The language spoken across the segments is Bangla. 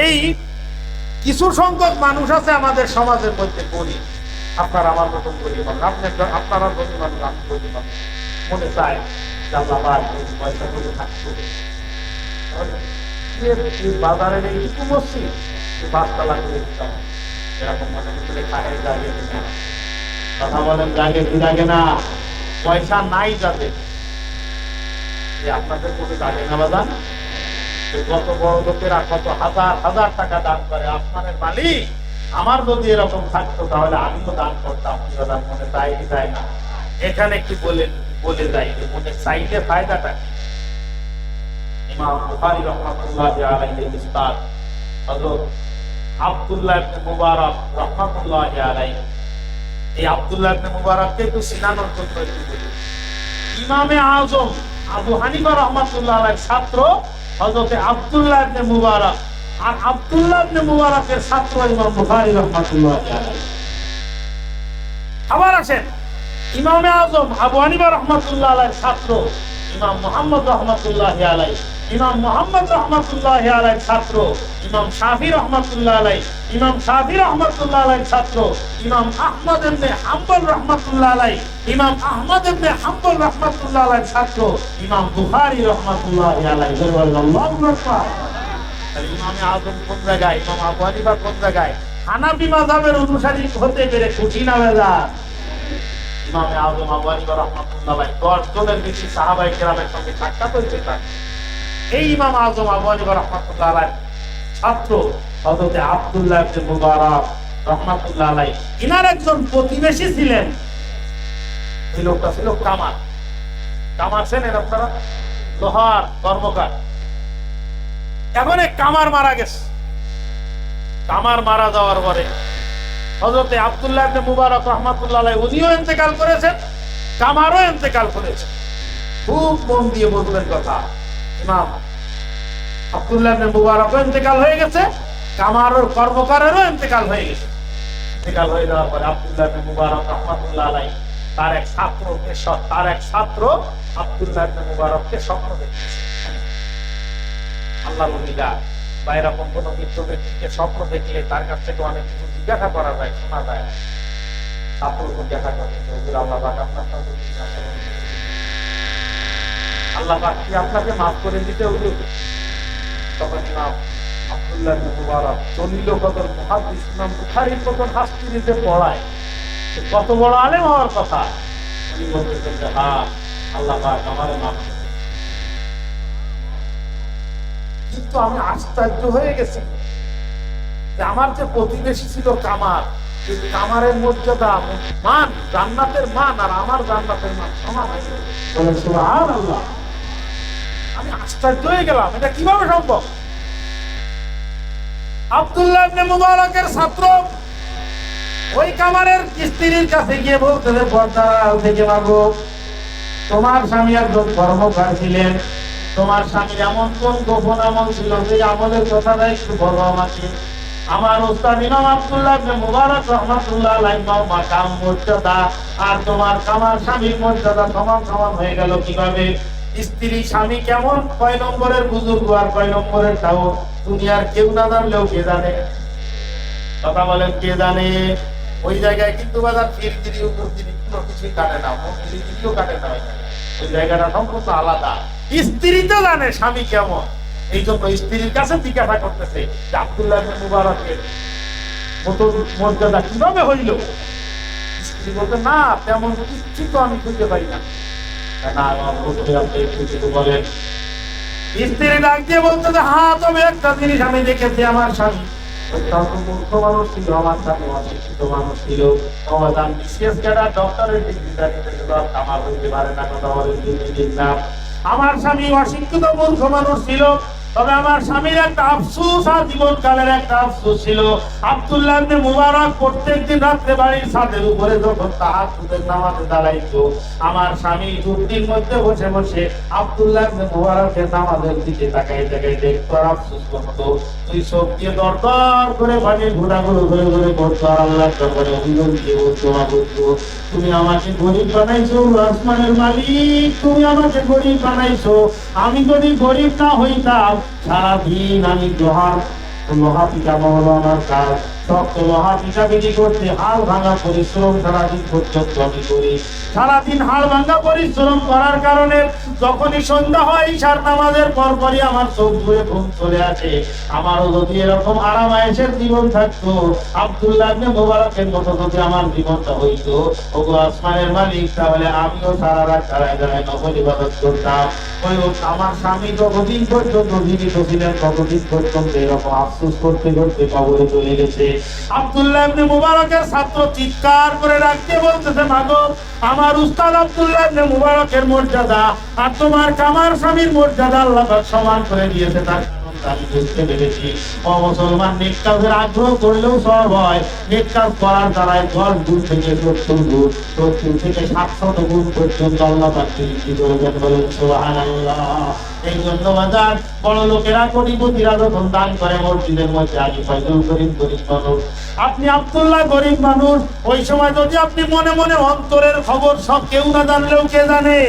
এই কিছু সংখ্যক মানুষ আছে আমাদের সমাজের মধ্যে গরিব, আপনার আমার মতন গরিব মানুষ, আপনারা গরিব মানুষ, আমি গরিব মানুষ, মনে চায় যে আল্লাহ পাক পয়সা করে থাকতো, বাজারের এই কিছু মসজিদ পাঁচতলা করে দিতাম, এরকম মনে করলে খায় জাগে না, কথা বলেন জাগে কি জাগে না, পয়সা নাই যাতে আপনাদের কোনো জাগে না বাজান। কত বড় লোকেরা কত হাজার হাজার টাকা দান করে, আপনার মালিক আমার যদি এরকম থাকতো তাহলে আমিও দান করতাম, মনে চাই কি চাই না, এখানে কি বলে যাই মনে চাইলে ফায়দাটা কি। ইমাম বুখারী রাহমাতুল্লাহি আলাইহি উস্তাদ হযরত আব্দুল্লাহ ইবনে মুবারক রাহমাতুল্লাহি আলাইহি, এই আব্দুল্লাহ ইবনে মুবারককে একটু চিনানোর জন্য ইমামে আযম আবু হানিফা রাহমাতুল্লাহ আলাইহির ছাত্র হযরত আব্দুল্লাহ ইবনে মুবারক, আর আব্দুল্লাহ ইবনে মুবারকের ছাত্র ইমাম বুখারী রাহমাতুল্লাহি আলাইহি। আবার আসেন ইমামে আযম আবু হানিফা রাহমাতুল্লাহ আলাইহির ছাত্র ইমাম মুহাম্মদ রাহমাতুল্লাহি আলাইহি, ইমাম মুহাম্মদ রাহমাতুল্লাহি আলাইহির ছাত্র ইমাম শাফি রাহমাতুল্লাহ আলাইহি, ইমাম শাফি রাহমাতুল্লাহ আলাইহির ছাত্র ইমাম আহমদ ইবনে হাম্বল রাহমাতুল্লাহ আলাইহি, ইমাম আহমদ ইবনে হাম্বল রাহমাতুল্লাহ আলাইহির ছাত্র ইমাম বুখারী রাহমাতুল্লাহি আলাইহি। আল্লাহু আকবার। ইমামে আযম কোন জায়গায়, ইমাম আবু হানিফা কোন জায়গায়, হানাফি মাযহাবের অনুসারী হতে পেরে খুশি না বেজা। ইমামে আযম আবু হানিফা রাহমাতুল্লাহ আলাইহি 10 জনের বেশি সাহাবায়ে কেরামের সঙ্গে সাক্ষাৎ হয়েছে তার। এই ইমাম আযম আবু হানিফা রাহমাতুল্লাহ আলাইহি ছাত্র হযরত আব্দুল্লাহ ইবনে মুবারক রাহমাতুল্লাহ আলাইহি, ইনার একজন প্রতিবেশী ছিলেন, এই লোকটা ছিল কামার। কামার চেনেন আপনারা? লোহার কর্মকার। এখন এক কামার মারা গেছে। কামার মারা যাওয়ার পরে হযরত আব্দুল্লাহ ইবনে মুবারক রাহমাতুল্লাহ আলাইহি উনিও ইন্তেকাল করেছেন, কামারও ইন্তেকাল করেছেন। খুব মন দিয়ে বলবেন কথা, ইমাম আব্দুল্লাহ ইবনে মুবারকও ইন্তেকাল হয়ে গেছে, কামারের কর্মকারেরও ইন্তেকাল হয়ে গেছে। ইন্তেকাল হয়ে যাওয়ার পরে আব্দুল্লাহ ইবনে মুবারক রাহমাতুল্লাহ আলাইহি তার এক ছাত্র আব্দুল্লাহ ইবনে মুবারককে স্বপ্ন দেখেছে। আল্লাহর ওলিরা বা এরকম কোন মৃত ব্যক্তিকে স্বপ্ন দেখলে তার কাছ থেকে অনেক কিছু জিজ্ঞাসা করা যায়, শোনা যায়। ছাত্র জিজ্ঞাসা করে, আল্লাহ পাক আপনার সঙ্গে আল্লাহ পাক কি আপনাকে মাফ করে দিতে হবে? তখন ইমাম আব্দুল্লাহ ইবনে মুবারক জলিল কদর মুহাদ্দিস ইমাম বুখারীর মতন হাসতিতে পড়ায়, কত বড় আলেম হওয়ার কথা, উনি বলতেছেন যে হ্যাঁ আল্লাহ পাক আমারে মাফ করে। কিন্তু আমি আশ্চর্য হয়ে গেছি যে আমার যে প্রতিবেশী ছিল কামার, এই কামারের মর্যাদা, মান, জান্নাতের মান আর আমার জান্নাতের মান সমান। সুবহানাল্লাহ। আমি আশ্চর্য হয়ে গেলাম, এটা কিভাবে সম্ভব? আব্দুল্লাহ ইবনে মুবারকের ছাত্র ওই কামারের স্ত্রীর কাছে গিয়ে বলতেছে, পর্দা থেকে মাগো, তোমার স্বামী একজন কর্মকার ছিলেন, তোমার স্বামীর এমন কোন গোপন আমল ছিল যে আমলের কথাটা একটু বলো আমাকে। আমার উস্তাদ ইমাম আব্দুল্লাহ ইবনে মুবারক রাহমাতুল্লাহ আলাইহি মাকাম মর্যাদা আর তোমার কামার স্বামীর মর্যাদা সমান সমান হয়ে গেল কিভাবে? স্ত্রী স্বামী কেমন, কয় নম্বরের বুজুর্গ আর কয় নম্বরের তাও দুনিয়ার কেউ না জানলেও কে জানে? কথা বলেন, কে জানে? ওই জায়গায় কিন্তু বাজার ফিরগিরি উপরগিরি কোনো কিছুই কাটে না, মন্দিরিও কাটে না, ওই জায়গাটা সম্পূর্ণ আলাদা। স্ত্রী তো জানে স্বামী কেমন, এই জন্য স্ত্রীর কাছে জিজ্ঞাসা করতেছে যে আব্দুল্লাহ ইবনে মুবারকের মতো মর্যাদা কিভাবে হইল? স্ত্রী বলতে, না তেমন কিছু তো আমি খুঁজে পাই না। বলেন, স্ত্রী ডাক দিয়ে বলতে যে হ্যাঁ তবে একটা জিনিস আমি দেখেছি, আমার স্বামী মূর্খ মানুষ ছিল, আমার স্বামী অশিক্ষিত মানুষ ছিল, বিশেষ ক্যাডার ডক্টরের ডিগ্রিটা নিতে আমার হইতে পারে না, কথা বলেন না। আমার স্বামী অশিক্ষিত মূর্খ মানুষ ছিল, তবে আমার স্বামীর একটা আফসোস আর জীবনকালের একটা আফসোস ছিল। আব্দুল্লাহ ইবনে মুবারক প্রত্যেকদিন রাত্রে বাড়ির ছাদের উপরে যখন তাহাজ্জুদের নামাজে দাঁড়াইতো, আমার স্বামী যুক্তির মধ্যে বসে বসে আব্দুল্লাহ ইবনে মুবারকের নামাজের দিকে তাকাই তাকাই দেখতো আর আফসোস করতো। তুই চোখ দিয়ে দরদর করে পানির ঘোড়াগুলো ঘুরে ঘুরে করতো আর আল্লাহর দরবারে অভিযোগ দিয়ে বলতো, তুমি আমাকে গরিব বানাইছো, আসমানের মালিক তুমি আমাকে গরিব বানাইছো। আমি যদি গরিব না হইতাম সারাদিন আমি লোহা পিঠা মৌলানার কাজ, শক্ত লোহা পিঠা বিক্রি করতে হাড় ভাঙা পরিশ্রম সারাদিন পর্যন্ত আমি করি। সারাদিন হাড় ভাঙা পরিশ্রম করার কারণে যখনই সন্ধ্যা হয় ঈশার নামাজের পরপরই আমার চোখ ধরে ঘুম চলে আসে। আমারও যদি এরকম আরাম আয়েশের জীবন থাকতো, আব্দুল্লাহ ইবনে মুবারকের মতো যদি আমার জীবনটা হইতো, ওগো আসমানের মালিক, তাহলে আমিও সারা রাত দাঁড়ায় দাঁড়ায় নফল ইবাদত করতাম। ওই আমার স্বামী যতদিন পর্যন্ত জীবিত ছিলেন ততদিন পর্যন্ত এরকম আফসোস করতে করতে কবরে চলে গেছে। আব্দুল্লাহ ইবনে মুবারকের ছাত্র চিৎকার করে ডাকতে বলতেছে, মাগো, আমার উস্তাদ আব্দুল্লাহ ইবনে মুবারকের মর্যাদা আর তোমার কামার স্বামীর মর্যাদা আল্লাহ পাক সমান করে দিয়েছে। তার আমি বুঝতে পেরেছি, মুসলমান নেক কাজের আগ্রহ করলেও সব হয়। নেক কাজ করার দ্বারাই 10 গুণ থেকে 70 গুণ, 70 থেকে 700 গুণ পর্যন্ত আল্লাহ পাক বৃদ্ধি করেছেন। বলেন সুবহানাল্লাহ। এই জন্য বাজার বড় লোকেরা, কোটিপতিরা যখন দান করে মসজিদের মধ্যে, আগে ফয়জুল করিম গরিব মানুষ, আপনি আব্দুল্লাহ গরিব মানুষ, ওই সময় যদি আপনি মনে মনে অন্তরের খবর সব কেউ না জানলেও কে জানে,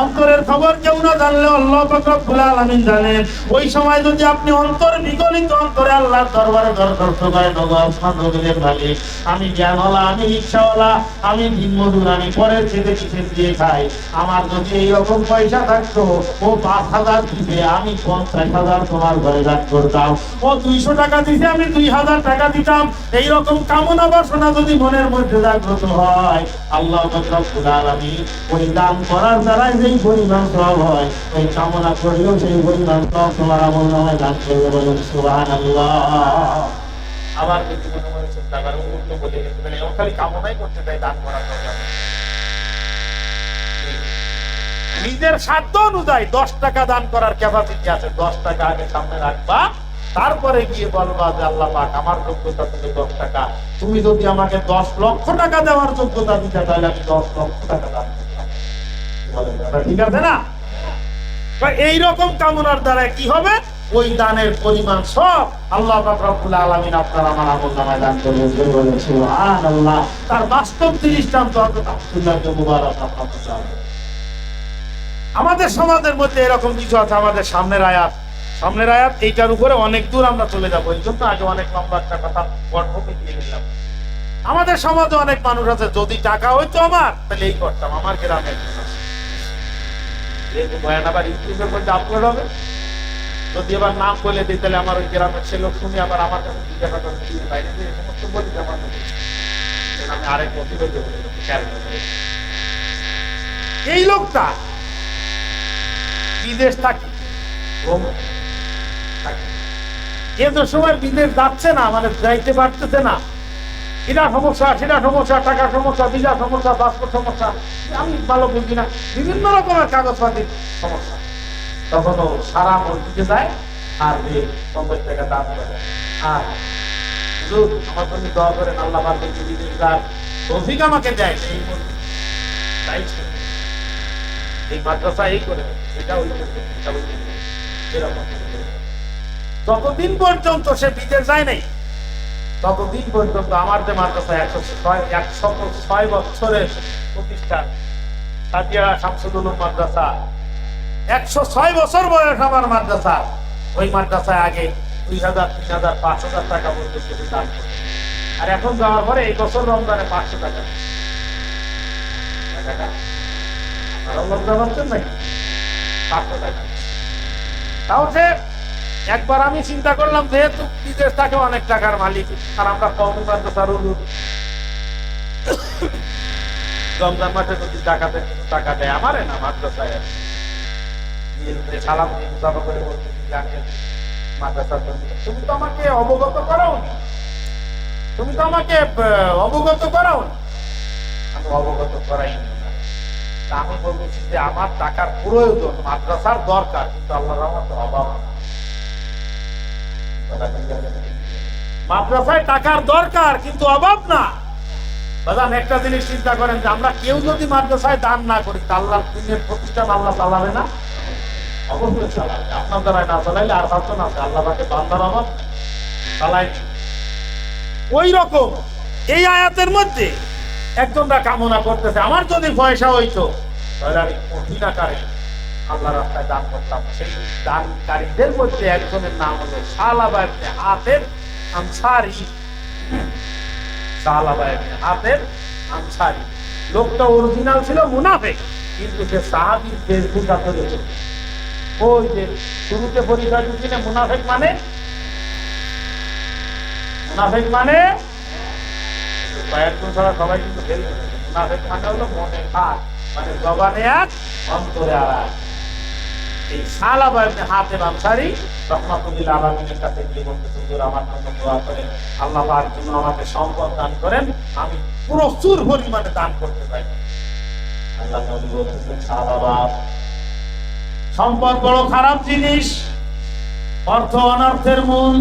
অন্তরের খবর কেউ না জানলে আল্লাহ পাক রব্বুল আলামিন জানেন। ওই সময় যদি আপনি অন্তর বিগলিত অন্তরে আল্লাহর দরবারে দরখাস্ত করেন, ওগো আসমান জমিনের মালিক, আমি জ্ঞানওয়ালা, আমি রিকশাওয়ালা, আমি দিনমজুর, আমি পরের খেতে কিসের দিয়ে খাই, আমার যদি এইরকম পয়সা থাকতো, ও 5,000 দিবে, আমি 50,000 তোমার ঘরে দান করতাম। ও 200 টাকা দিতে, আমি 2,000 টাকা দিতাম। এইরকম কামনা বাসনা যদি মনের মধ্যে জাগ্রত হয়, আল্লাহ পাক রব্বুল আলামিন ওই দান করার দ্বারা যেই পরিমাণ সওয়াব হয়, ওই কামনা করলেও সেই পরিমাণ সওয়াব তোমার আমলনামায় দান করবে। বলেন সুবহানাল্লাহ। আবার যদি মনে মনে চিন্তা করেন, উল্টো বলে গেলে ও খালি কামনাই করতে চাই, দান করার দরকার নেই। নিজের সাধ্য অনুযায়ী 10 টাকা দান করার ক্যাপাসিটি আছে, 10 টাকা আগে সামনে রাখবা, তারপরে গিয়ে বলবা যে আল্লাহ পাক, আমার যোগ্যতা থেকে 10 টাকা, তুমি যদি আমাকে 10 লক্ষ টাকা দেওয়ার যোগ্যতা দিতে, তাহলে আমি 10 লক্ষ টাকা দান করতাম। ঠিক আছে না? এইরকম কামনার দ্বারা কি হবে, ওই দানের পরিমাণ সব আল্লাহ পাক রব্বুল আলামিন আপনার আমার আমলনামায় দান করবেন। বলেন সুবহানাল্লাহ। তার বাস্তব দৃষ্টান্ত হযরত আব্দুল্লাহ ইবনে মুবারক রাহমাতুল্লাহ। আমাদের সমাজের মধ্যে এরকম কিছু আছে। আমাদের সামনের আয়াত এইটার উপরে অনেক দূর আমরা চলে যাবো, এই জন্য আগে অনেক লম্বা একটা কথা পটভূমি দিয়ে দিলাম। আমাদের সমাজে অনেক মানুষ আছে, যদি টাকা হইতো আমার, তাহলে এই করতাম, আমার গ্রামে বয়ান আবার ইউটিউবের মধ্যে আপলোড হবে, যদি এবার নাম বলে দিই, তাহলে আমার ওই গ্রামের ছেলে শুনে আবার আমার কাছে জিজ্ঞাসা করে, বাইরে যে সমস্ত বলি আমি আরেক প্রতিবেদন। এই লোকটা বিদেশ থাকে, এত সময় বিদেশ যাচ্ছে না, মানে যাইতে পারতেছে না, এটা সমস্যা, সেটা সমস্যা, টাকার সমস্যা, ভিসা সমস্যা, পাসপোর্ট সমস্যা, আমি ভালো বুঝি না, বিভিন্ন রকমের কাগজপাতির সমস্যা। তখন ও সারা মসজিদে যায় আর 50 টাকা দান করে, আর হুজুর আমার জন্য দোয়া করেন, আল্লাহ পাক বিদেশ যার তৌফিক আমাকে দেয়, এই এই মাদ্রাসা এই করে, এটা ওই এরকম। যতদিন পর্যন্ত সে বিদেশ যায় নাই, ততদিন পর্যন্ত আমার যে মাদ্রাসা 106 বছরের প্রতিষ্ঠান সাদিয়া শামসুল উলুম মাদ্রাসা, 106 বছর বয়স আমার মাদ্রাসা। ওই মাদ্রাসায় আগে 2,000, 3,000, 5,000 টাকা পর্যন্ত দান করত, আর এখন যাওয়ার পরে এই বছর রমজানে 500 টাকা। তাও সে একবার আমি চিন্তা করলাম, যেহেতু বিদেশ থাকে অনেক টাকার মালিক, আর আমরা কওমি মাদ্রাসার হুজুর, রমজান মাসে যদি টাকা দেয় আমারে না মাদ্রাসায়, সালাম করে মাদ্রাসার জন্য তুমি তো আমাকে অবগত করাও, আমি অবগত করাই। আমি বলছি যে আমার টাকার প্রয়োজন, মাদ্রাসার দরকার, কিন্তু আল্লাহর রহমতে অভাব। মাদ্রাসায় টাকার দরকার কিন্তু অভাব না। বাজান একটা জিনিস চিন্তা করেন, যে আমরা কেউ যদি মাদ্রাসায় দান না করি, আল্লাহর দিনের প্রতিষ্ঠান আল্লাহ চালাবে না? অবশ্যই চালাবে। আপনার দ্বারাই না চালাইলে আর পারতো না, আল্লাহ তাকে বান্দার অভাব চালাই। ওই রকম এই আয়াতের মধ্যে একজনরা কামনা করতেছে, আমার যদি পয়সা হইতো তাহলে আমি কঠিন আকারে আল্লাহ রাস্তায় দান করতাম। সেই দানকারীদের মধ্যে একজনের নাম হলো সালাবা ইবনে হাতেব আনসারী। সালাবা ইবনে হাতেব আনসারী লোকটা অরিজিনাল ছিল মুনাফিক, কিন্তু সে সাহাবীর বেশভূষা ধরেছে। ওই যে শুরুতে পরিচয় দিচ্ছিলেন মুনাফিক মানে, মুনাফিক মানে কয়েকজন ছাড়া সবাই কিন্তু ফেল করেছে। মুনাফিক মানে হলো মনে খাট, মানে জবানে এক অন্তরে আড়াই। এই সালাবা ইবনে হাতেব আনসারী রাহমাতুল্লাহ আলামিনের কাছে গিয়ে বলতেছেন, হুজুর আমার জন্য দোয়া করেন, আল্লাহ পাক যেন আমাকে সম্পদ দান করেন, আমি প্রচুর পরিমাণে দান করতে চাই। আল্লাহ নবী বলতেছেন, সালাবা সম্পদ বড় খারাপ জিনিস, অর্থ অনর্থের মূল।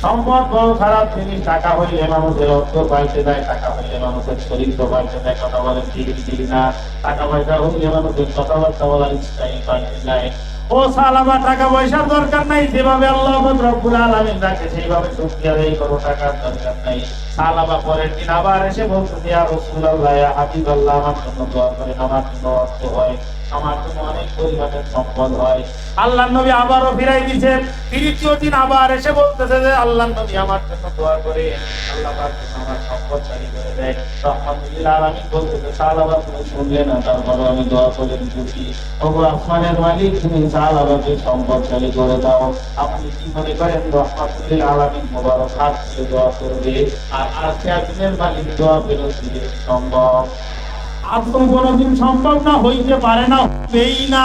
সম্পদ বড় খারাপ জিনিস। টাকা হইলে মানুষের অর্থ পাল্টে দেয়, টাকা হইলে মানুষের চরিত্র পাল্টে দেয়। কথা বলেন ঠিক ঠিক না? টাকা পয়সা হইলে মানুষের কথাবার্তা বলার স্টাইল পাল্টে যায়। ও সালাবা, টাকা পয়সার দরকার নাই, যেভাবে আল্লাহ রব্বুল আলামিন রাখে সেইভাবে শুকরিয়া আদায় করো, টাকার দরকার নাই। সালাবা পরের দিন আবার এসে বলতেন, ইয়া রাসূলুল্লাহ, ইয়া হাবিবাল্লাহ, আমার জন্য দোয়া করেন, আমার জন্য অর্থ হয়, আমার জন্য অনেক পরিমাণের সম্পদ হয়। আল্লাহর নবী আবারও ফিরাই দিয়েছেন। তৃতীয় দিন আবার এসে বলতেছে যে আল্লাহর নবী আমার জন্য দোয়া করে, আল্লাহ পাক আমার সম্পদশালী করে দেয়। রাহমাতুল্লিল আলামিন বলতেছে, সালাবা তুমি শুনলে না, তারপরে আমি দোয়া করে দিচ্ছি, ওগো আসমানের মালিক, তুমি সালাবাকে সম্পদশালী করে দাও। আপনি কি মনে করেন রাহমাতুল্লিল আলামিন মোবারক হাত দিয়ে দোয়া করবে আর আজকে একদিনের মালিক দোয়া ফেরত দিলে সম্ভব? আদম কোনদিন সম্ভব না, হইতে পারে না, হবেই না।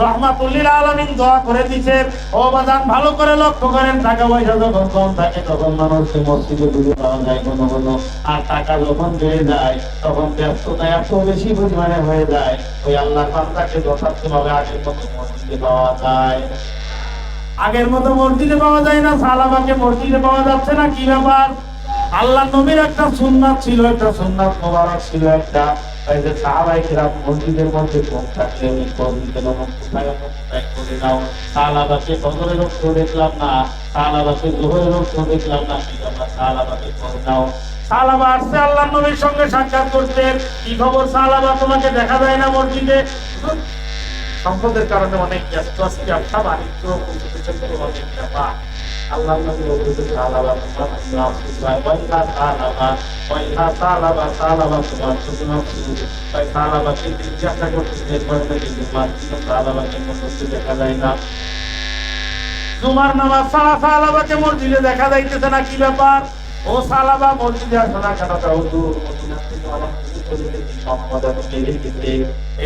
রাহমাতুল্লিল আলামিন দোয়া করে দিছে। ও বাজান ভালো করে লক্ষ্য করেন, টাকা পয়সা যখন কম থাকে তখন মানুষকে মসজিদে ঢুকে পাওয়া যায় কোনো কোনো, আর টাকা যখন বেড়ে যায় তখন ব্যস্ততা এত বেশি পরিমাণে হয়ে যায়, ওই আল্লাহর বান্দাকে যথার্থভাবে আগের মতো মসজিদে পাওয়া যায়। আগের মতো মসজিদে পাওয়া যায় না। সালাবাকে মসজিদে পাওয়া যাচ্ছে না, কি ব্যাপার? আল্লাহ নবীর একটা সুন্নাত ছিল, একটা সুন্নাত মোবারক ছিল, একটা যে সাহাবায়ে কিরাম মসজিদের মধ্যে কম থাকলে ওই মসজিদের কোথায় করে নাও। সালাবাকে ফজরের ওয়াক্ত দেখলাম না, সালাবাকে যোহরের ওয়াক্ত দেখলাম না, কি ব্যাপার? সালাবাকে করে নাও। সালাবা আসছে আল্লাহ নবীর সঙ্গে সাক্ষাৎ করতে। কি খবর সালাবা, তোমাকে দেখা যায় না মসজিদে? সম্পদের কারণে অনেক ব্যস্ত আছি, ব্যবসা বাণিজ্য অনেক ব্যাপার। আল্লাহ নবী বলতেছে, সালাবা তোমার নাম সুবাই ওয়াইলা সালাবা ওয়াইলা সালাবা সালাবা তোমার নাম সুবাই। সালাবাকে জিজ্ঞাসা করতেছে, এরপরে নাকি তোমার সালাবাকে মসজিদে দেখা যায় না। জুমার নামাজ ছাড়া সালাবাকে মসজিদে দেখা যাইতেছে না, কি ব্যাপার? ও সালাবা মসজিদে আসো না কেন? হুজুর মদিনা থেকে আমার সম্পদ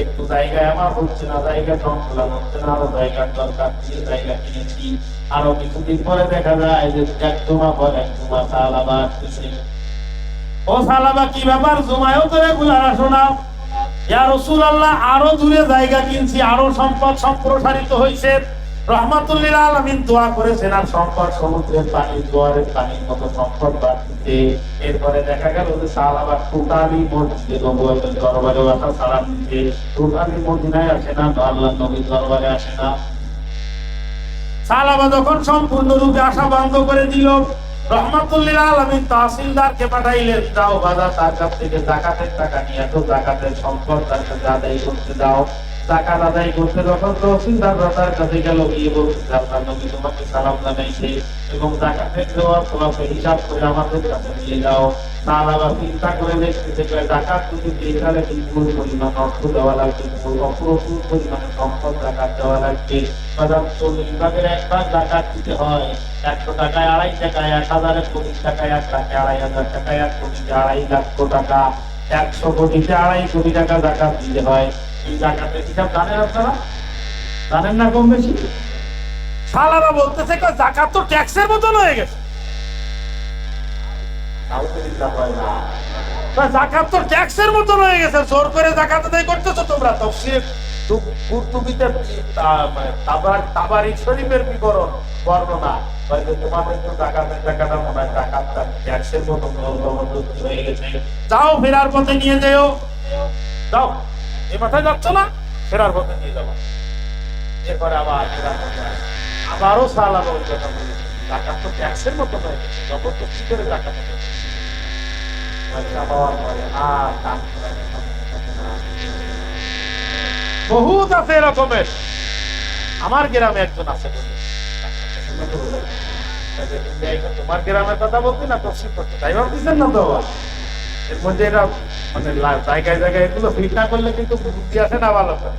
একটু জায়গায় আমার হচ্ছে না, জায়গা সংকলন হচ্ছে না, আরো জায়গার দরকার, জায়গা কিনেছি। আরো কিছুদিন পরে দেখা যায় যে এক জুমা পর এক জুমা সালাবা আসতেছে। ও সালাবা কি ব্যাপার, জুমায়ও তো রেগুলার আসো না? ইয়া রাসূলুল্লাহ, আরো দূরে জায়গা কিনছি, আরো সম্পদ সম্প্রসারিত হয়েছে। রাহমাতুল্লিল আলামিন দোয়া করেছেন, আর সম্পদ সমুদ্রের পানি, জোয়ারের পানির মতো সম্পদ বাড়ছে। এরপরে দেখা গেল যে সাহাবা টোটালি মসজিদে নবুয়তের দরবারে আসা সালাম দিতে, টোটালি মদিনায় আসে না, আল্লাহর নবীর দরবারে আসে না। সাহাবা যখন সম্পূর্ণরূপে আসা বন্ধ করে দিল, রাহমাতুল্লিল আলামিন তাহসিলদারকে পাঠাইলেন, যাও বাজার তার কাছ থেকে যাকাতের টাকা নিয়ে আসো, যাকাতের সম্পদ তার কাছে আদায় করতে দাও। যাকাত আদায় করতে যখন তহসিলদার তার কাছে গেল, গিয়ে বলছে, আল্লাহর নবী তোমাকে সালাম জানাইছে এবং যাকাতের দেওয়ার তোমাকে হিসাব করে আমাদের কাছে নিয়ে যাও। সাহাবা চিন্তা করে দেখতেছে, যাকাত যদি দিয়ে তাহলে বিপুল পরিমাণ অর্থ দেওয়া লাগবে, প্রচুর পরিমাণে সম্পদ যাকাত দেওয়া লাগবে। 40 ভাগের 1 ভাগ যাকাত দিতে হয়। 100 টাকায় 2.5 টাকায়, 1000 20 টাকায় 1 লাখে 2.5 টাকায় 1 কোটিতে 2.5 লক্ষ টাকা, 100 কোটিতে 2.5 কোটি টাকা যাকাত দিতে হয়। এই যাকাতের হিসাব জানেন আপনারা? জানেন না কম বেশি? সালাবা বলতেছে, যাকাত তো ট্যাক্সের মতন হয়ে গেছে। যাকাত তো ট্যাক্সের মতন হয়ে গেছে, জোর করে যাকাত আদায় করতেছো তোমরা। তাফসীর কুরতুবীতে তাবারী শরীফের বিবরণ বর্ণনা, তোমাদের তো যাকাতের টাকাটা মনে হয় যাকাতটা ট্যাক্সের মতন হয়ে গেছে। যাও ফেরার পথে নিয়ে যেও, যাও এই মাথায় যাচ্ছ না, ফেরার পথে নিয়ে যাবো। এরপরে আবারও সালাবা ওই কথা বলে, যাকাত তো ট্যাক্সের মতো হয়ে গেছে, যখন তো কি করে যাকাত বহুত আছে এরকমের। আমার গ্রামে একজন আছে বলে, তোমার গ্রামের কথা বলছি না, তফসিল করতে তাই ভাবতেছেন না তো? এর মধ্যে এরা মানে জায়গায় জায়গায় এগুলো ফিট না করলে কিন্তু বুদ্ধি আসে না ভালো করে।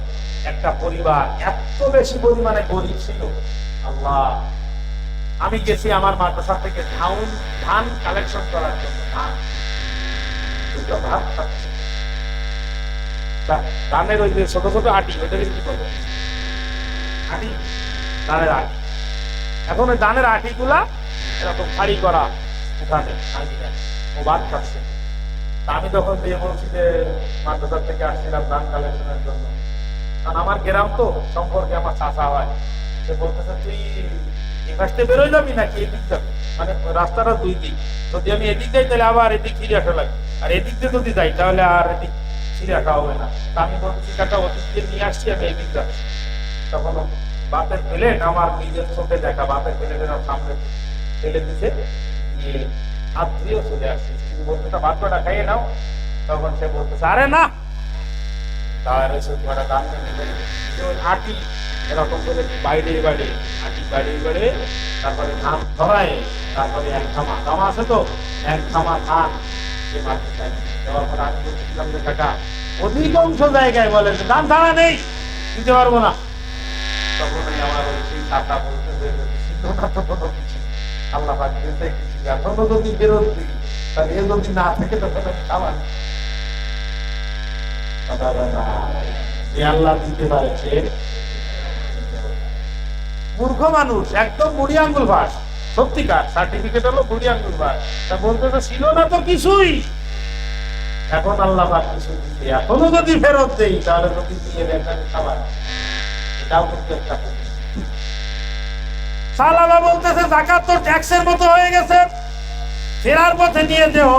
একটা পরিবার এত বেশি পরিমাণে গরিব ছিল, আল্লাহ, আমি গেছি আমার মাদ্রাসা থেকে ধান কালেকশন করার জন্য। ধানের ওই যে ছোট ছোট আটি, ওইটাকে কি করবো, আটি, ধানের আটি। এখন ওই ধানের আটি গুলা এরকম ফাড়ি করা ওখানে ও ভাত খাচ্ছে। আমি তখন দিয়ে বলছি যে মাদ্রাসা থেকে আসছিলাম ধান কালেকশনের জন্য, কারণ আমার গ্রাম তো সম্পর্কে আমার চাচা হয়। সে বলতেছে তুই এই পাশে বেরোয় যাবি নাকি এদিক যাবি, মানে রাস্তাটা দুই দিক, যদি আমি এদিক যাই তাহলে আবার এদিক ফিরে আসা লাগবে, আর এদিক দিয়ে যদি যাই তাহলে আর এদিক ফিরে আসা হবে না। তা আমি বলছি কাটা ওদিক দিয়ে নিয়ে আসছি, আমি এদিক যাচ্ছি। তখন বাপের প্লেট আমার নিজের চোখে দেখা, বাপের প্লেটের সামনে ফেলে দিছে, হাত ধুয়েও চলে আসছে। বলতে ভাতটা খাইয়ে নাও, তখন সে বলতেছে আরে না, আটি এরকম করে বাইরে বাইরে আটি বাইরে বাইরে, তারপরে ধান ধরায়, তারপরে এক থামা থামা আছে তো, এক থামা ধান সে মাটি দেওয়ার পরে আমি বলছিলাম যে কাকা অধিকাংশ জায়গায় বলে ধান ছাড়া নেই, দিতে পারবো না। তখন আমার ওই সেই কাকা বলতেছে আল্লাহ এখনো যদি ফেরত দিই তাহলে এ যদি না থাকে তখন খাবার আল্লাহ দিতে পারে। মূর্খ মানুষ, একদম বুড়ি আঙ্গুল ভাস, সত্যিকার সার্টিফিকেট হলো বুড়ি আঙ্গুল ভাস। তা বলতে তো ছিল না তো কিছুই, এখন আল্লাহ কিছু দিতে, এখনো যদি ফেরত দেই তাহলে যদি দিয়ে দেন খাবার, এটাও কিন্তু একটা। সালাবা বলতেছে যাকাত তো ট্যাক্সের মতো হয়ে গেছে, ফেরার পথে নিয়ে দেও।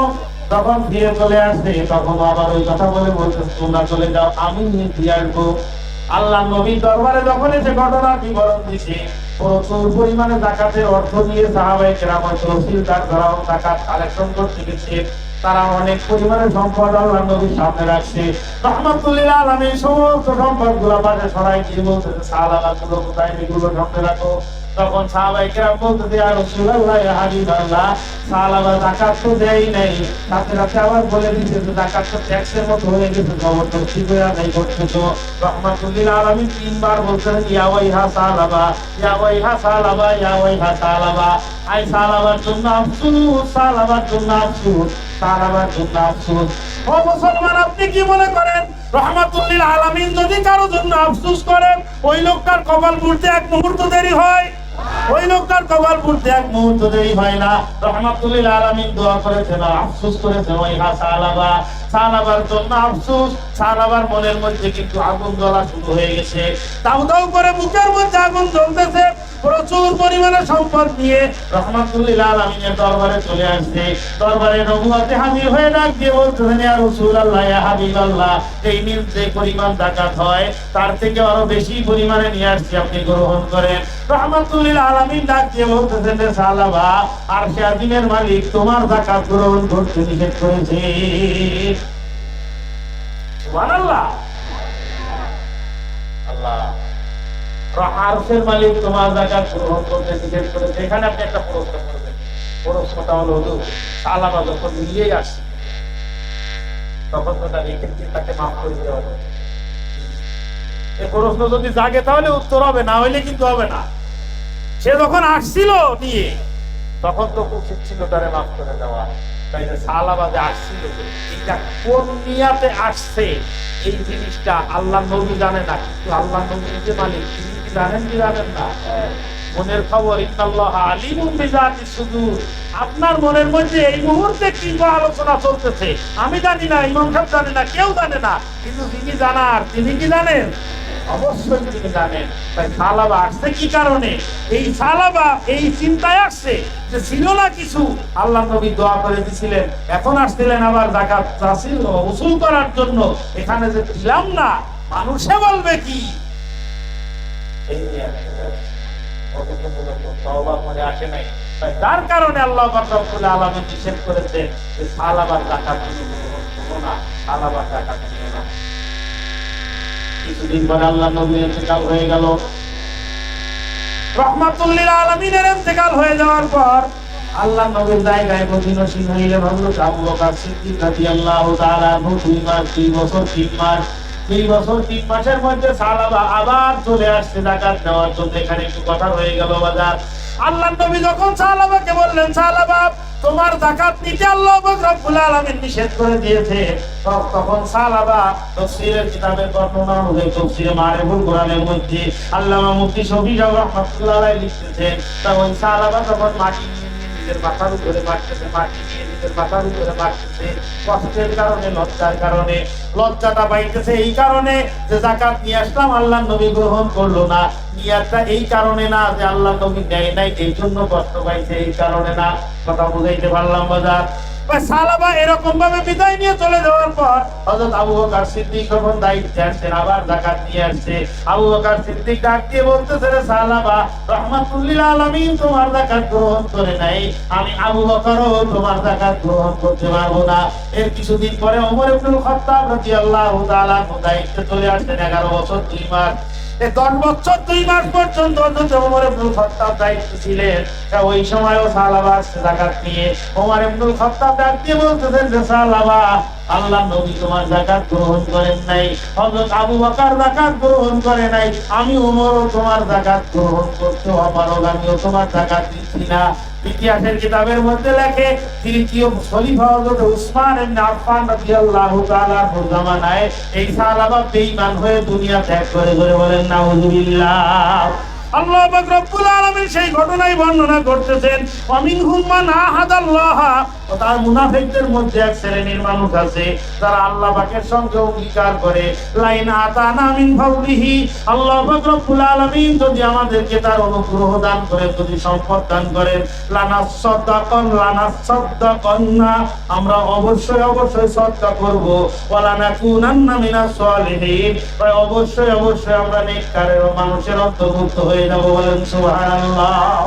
তখন ফিরে চলে আসছে, তখন আবার ওই কথা বলে বলতেছে তোমরা চলে যাও, আমি নিয়ে দিয়ে আসবো। আল্লাহ নবী দরবারে যখন এসে ঘটনা বিবরণ দিছে, প্রচুর পরিমাণে যাকাতের অর্থ নিয়ে সাহাবায়ে কেরাম তহসিলদার দ্বারাও যাকাত কালেকশন করতে গেছে। তারা অনেক পরিমাণে সম্পদ আল্লাহ নবীর সামনে রাখছে। রাহমাতুল্লিল আলামিন সমস্ত সম্পদগুলো পাশে সরাই দিয়ে বলতেছে সাহাবাগুলো কোথায়, এগুলো সামনে রাখো। তখন সাহাবায়ে কেরাম বলতেছে ইয়া রাসূলুল্লাহ, ইয়া হাবিবাল্লাহ, সাহাবা যাকাত তো দেই নাই, সাথে সাথে আবার বলে দিতে যে যাকাত তো ট্যাক্সের মতো হয়ে গেছে, জবরদস্তি করে আদায় করতে। তো রাহমাতুল্লিল আলামিন তিনবার বলতেন ইয়া ওয়াইহা সালাবা, ইয়া ওয়াইহা সালাবা, ইয়া ওয়াইহা সালাবা, আই সালাবার জন্য আফসোস, সালাবার জন্য আফসোস, সালাবার জন্য আফসোস। ও মুসলমান, আপনি কি মনে করেন রাহমাতুল্লিল আলামিন যদি কারো জন্য আফসোস করেন ওই লোকটার কপাল পুড়তে এক মুহূর্ত দেরি হয়? ওই লোকটার কপাল পুড়তে এক মুহূর্ত দেরি হয় না। রাহমাতুল্লিল আলামিন দোয়া করেছেন, আফসোস করেছেন ওয়াইহা সালাবা, সালাবার জন্য আফসোস। সালাবার মনের মধ্যে কিন্তু আগুন জ্বলা শুরু হয়ে গেছে, দাউ দাউ করে বুকের মধ্যে আগুন জ্বলতেছে। প্রচুর পরিমাণে সম্পদ নিয়ে রাহমাতুল্লিল আলামিনের দরবারে চলে আসছে। দরবারে নবুয়তে হাজির হয়ে ডাক দিয়ে বলতেছেন ইয়া রাসূলুল্লাহ, ইয়া হাবিবাল্লাহ, এই নিজ যে পরিমাণ যাকাত হয় তার থেকে আরো বেশি পরিমাণে নিয়ে আসছি, আপনি গ্রহণ করেন। রাহমাতুল্লিল আলামিন ডাক দিয়ে বলতেছেন রে সালাবা, আরশে আজিমের মালিক তোমার যাকাত গ্রহণ করতে নিষেধ করেছে। সুবহানাল্লাহ, আল্লাহ আরশের মালিক তোমার যাকাত গ্রহণ করতে নিষেধ করেছে। এখানে আপনি একটা প্রশ্ন করবেন, প্রশ্নটা হলো হুজুর সালাবা যখন নিয়েই আসছে তখন তো তার এক্ষেত্রে তাকে মাফ করে দেওয়া হবে। এই প্রশ্ন যদি জাগে তাহলে উত্তর হবে, না হইলে কিন্তু হবে না। সে যখন আসছিল নিয়ে তখন তো উচিত ছিল তারে মাফ করে দেওয়া। তাই যে সালাবা যে আসছিল, এটা কোন নিয়াতে আসছে এই জিনিসটা আল্লাহ নবী জানে না, কিন্তু আল্লাহ নবী যে মালিক তিনি কি জানেন কি জানেন না? মনের খবর, ইন্নাল্লাহ আলিমুম বিযাতিস সুদূর। আপনার মনের মধ্যে এই মুহূর্তে কি আলোচনা চলতেছে আমি জানি না, ইমাম সাহেব জানে না, কেউ জানে না, কিন্তু তিনি জানার, তিনি কি জানেন? অবশ্যই তিনি জানেন। তাই সালাবা আসছে কি কারণে? এই সালাবা এই চিন্তায় আসছে যে ছিল না কিছু, আল্লাহ নবী দোয়া করে দিয়েছিলেন, এখন আসছিলেন আবার যাকাত উসুল করার জন্য। এখানে যে দিলাম না মানুষে বলবে কি, এই তওবা করে আসে নাই। তাই তার কারণে আল্লাহ পাক রব্বুল আলামিন নিষেধ করেছে যে সালাবার যাকাত না, সালাবার যাকাত না। কিছুদিন পরে আল্লাহ নবী ইন্তেকাল হয়ে গেল। রাহমাতুল লিল আলামিনের ইন্তেকাল হয়ে যাওয়ার পর আল্লাহ নবীর জায়গায় মদিনাসী হইলেন হযরত আবু বকর সিদ্দিক রাদিয়াল্লাহু তাআলা। 2 বছর 3 মাস 2 মাসের মধ্যে সাহাবা আবার চলে আসছে যাকাত নেওয়ার জন্য। এখানে একটু কথা হয়ে গেল বাজার। আল্লাহ নবী যখন সাহাবাকে বললেন, সাহাবা তোমার যাকাত নিতে আল্লাহ পাক রব্বুল আলামিন নিষেধ করে দিয়েছে, তখন সাহাবা তাফসীরের কিতাবের বর্ণনা অনুযায়ী তাফসীরে মারিফুল কোরআনের মধ্যে আল্লামা মুফতি শফি সাহেব রাহমাতুল্লাহ আলাইহি লিখতেছেন, তা ওই সাহাবা তখন মাটি নিজের মাথার উপরে মারতেছে, মাটি নিয়ে নিজের মাথার উপরে মারতেছে, কষ্টের কারণে, লজ্জার কারণে। লজ্জাটা পাইতেছে এই কারণে যে যাকাত নিয়ে আসলাম, আল্লাহ নবী গ্রহণ করলো না। নিয়াতটা এই কারণে না যে আল্লাহ নবী দেয় নাই এই জন্য কষ্ট পাইছে, এই কারণে না। কথা বুঝাইতে পারলাম বাজার? সাহাবা এরকম ভাবে বিদায় নিয়ে চলে যাওয়ার পর হযরত আবু বকর সিদ্দিক যখন দায়িত্বে আসছেন, আবার যাকাত নিয়ে আসছে। আবু বকর সিদ্দিক ডাক দিয়ে বলতেছে, রে সাহাবা, রাহমাতুল লিল আলামিন তোমার যাকাত গ্রহণ করে নাই, আমি আবু বকরও তোমার যাকাত গ্রহণ করতে পারবো না। এর কিছুদিন পরে ওমর ইবনুল খাত্তাব রাদিয়াল্লাহু তাআলা দায়িত্বে চলে আসছেন। 11 বছর 2 মাস, 10 বছর 2 মাস পর্যন্ত ওমর ইবনুল খাত্তাব দায়িত্ব ছিলেন। ওই সময়ও সাহাবা যাকাত নিয়ে ওমর ইবনুল খাত্তাব ডাক দিয়ে বলতেছেন যে সাহাবা, আল্লাহ নবী তোমার যাকাত গ্রহণ করেন নাই, হযরত আবু বকর যাকাত গ্রহণ করে নাই, আমি ওমরও তোমার যাকাত গ্রহণ করতে পারবো, আমিও তোমার যাকাত দিচ্ছি না। ইতিহাসের কিতাবের মধ্যে লেখে তৃতীয় খলিফা হযরত উসমান ইবনে আফফান রাদিয়াল্লাহু তাআলা জামানায় এই সাহাবা বেঈমান হয়ে দুনিয়া ত্যাগ করে বলেন নাউযুবিল্লাহ। আল্লাহ পাক রব্বুল আলামিন সেই ঘটনাই বর্ণনা করতেছেন, ওয়ামিনহুম মান আহাদাল্লাহ। তার মুনাফিকদের মধ্যে এক শ্রেণীর মানুষ আছে যারা আল্লাহ পাকের সঙ্গে অঙ্গীকার করে, লাইন আতানা মিন ফাদলিহি, আল্লাহ পাক রব্বুল আলামিন যদি আমাদেরকে তার অনুগ্রহ দান করে, যদি সম্পদ দান করেন, লানাসাদাকান্না, আমরা অবশ্যই সাদকা করব, ওয়ালানাকুনান্না মিনাস সালিহিন, অবশ্যই আমরা নেককারের মানুষের অন্তর্ভুক্ত হয়ে যাব। বলেন সুবহানাল্লাহ।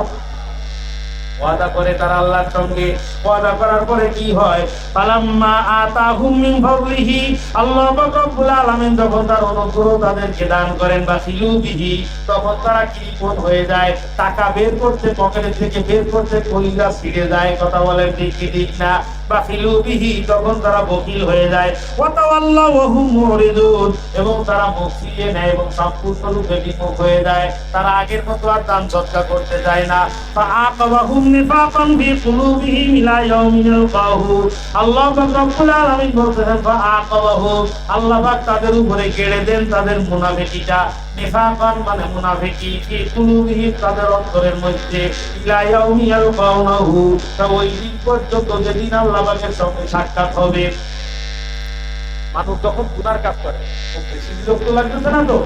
ওয়াদা করে তারা আল্লাহর সঙ্গে, ওয়াদা করার পরে কি হয়? ফালাম্মা আতাহুম মিন ফাদলিহি, আল্লাহ পাক রব্বুল আলামিন যখন তার অনুগ্রহ তাদেরকে দান করেন, বা ফিলুবিহি, তখন তারা কৃপণ হয়ে যায়। টাকা বের করতে, পকেট থেকে বের করতে কলিজা ছিঁড়ে যায়। কথা বলেন ঠিক কি ঠিক না? বা ফিলুবিহি, তখন তারা বকিল হয়ে যায়। ওয়াতাওয়াল্লাউ ওয়া হুম মুরিদুন, এবং তারা মুখ ফিরিয়ে নেয় এবং সম্পূর্ণরূপে বিমুখ হয়ে যায়। তারা আগের মতো আর দান সদকা করতে চায় না। ফাআকাবাহুম নিফাকান ফি কুলুবিহিম ইলা ইয়াউমি ইয়ালকাহু, আল্লাহ পাক রব্বুল আলামিন বলতেছেন, ফাআকাবাহুম, আল্লাহ পাক তাদের উপরে কেড়ে দেন তাদের মুনাফিকিটা। নিফাকান মানে মুনাফিকি, ফি কুলুবিহিম তাদের অন্তরের মধ্যে, ইলা ইয়াউমি ইয়ালকাহু, ওই দিন পর্যন্ত যেদিন আল্লাহ পাকের সঙ্গে সাক্ষাৎ হবে। মানুষ যখন গুনার কাজ করে, খুব বেশি বিরক্ত লাগতেছে না তো?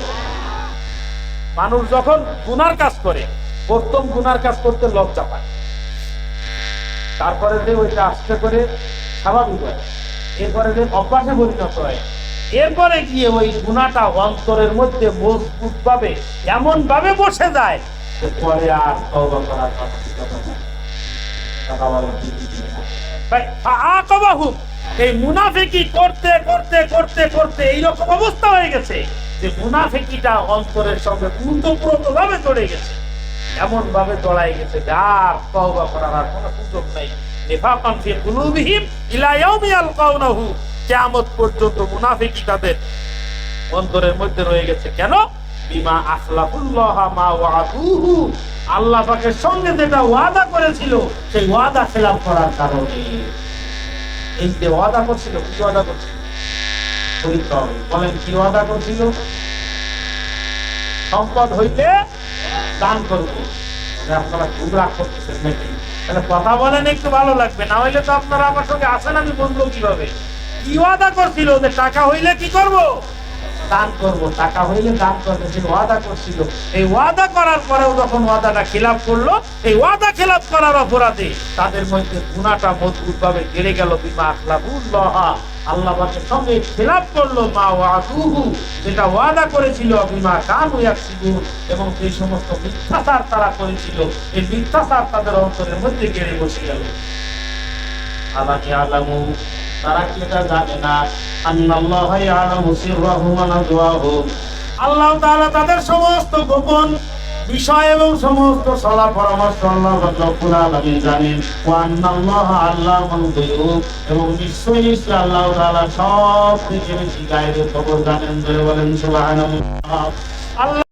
মানুষ যখন গুনার কাজ করে, প্রথম গুনার কাজ করতে লজ্জা পায়, তারপরে যে ওইটা আস্তে করে স্বাভাবিক হয়, এরপরে যে অভ্যাসে পরিণত হয়, এরপরে গিয়ে ওই গুনাহটা অন্তরের মধ্যে মজবুত ভাবে এমন ভাবে বসে যায় যে পরে আর তওবা করার কথা বলা আকাবাহুম। এই মুনাফিকি করতে করতে করতে করতে এইরকম অবস্থা হয়ে গেছে যে মুনাফিকিটা অন্তরের সঙ্গে পুরোপুরোভাবে চলে গেছে, এমন ভাবে জড়াই গেছে আর তওবা করার আর কোনো সুযোগ নাই। নিফাকান ফি কুলুবিহিম ইলা ইয়াউমি ইয়ালকাউনাহু, কিয়ামত পর্যন্ত মুনাফিকি তাদের অন্তরের মধ্যে রয়ে গেছে। কেন? বিমা আখলাফুল্লাহ মা ওয়াদুহু, আল্লাহ পাকের সঙ্গে যেটা ওয়াদা করেছিল সেই ওয়াদা খেলাফ করার কারণে। এই যে ওয়াদা করছিল, কি ওয়াদা করছিল? বলেন কি ওয়াদা করছিল? সম্পদ হইলে দান করবো। আপনারা খুব রাগ করতেছেন নাকি? তাহলে কথা বলেন একটু ভালো লাগবে, না হইলে তো আপনারা আমার সঙ্গে আসেন, আমি বলবো কিভাবে। কি ওয়াদা করছিল? যে টাকা হইলে কি করব? দান করব। টাকা হইলে দান করবে, সে ওয়াদা করছিল। এই ওয়াদা করার পরেও যখন ওয়াদাটা খিলাফ করলো, এই ওয়াদা খিলাফ করার অপরাধে তাদের মধ্যে গুনাহটা মজবুত ভাবে বেড়ে গেল। বিমা আখলাফুল্লাহ, আল্লাহ পাকের সঙ্গে খিলাফ করলো, মা ওয়াদুহু, যেটা ওয়াদা করেছিল, বিমা কানু ইয়াকসিবুন, এবং যে সমস্ত মিথ্যাচার তারা করেছিল, এই মিথ্যাচার তাদের অন্তরের মধ্যে গেড়ে বসে গেল। আল্লাহ ইয়ালামু, তারা কি এটা জানে না? আন্নাল্লাহা ইয়ালামু সিররাহুম ওয়া নাজওয়াহুম, আল্লাহ তাআলা তাদের সমস্ত গোপন বিষয় এবং সমস্ত সলা পরামর্শ আল্লাহ রব্বুল আলামিন জানেন। ওয়া আন্নাল্লাহা আল্লামুল গায়ুব, এবং নিশ্চয়ই আল্লাহ তাআলা সব থেকে বেশি গায়েবের খবর জানেন। বলেন সুবহানাল্লাহ। আল্লাহ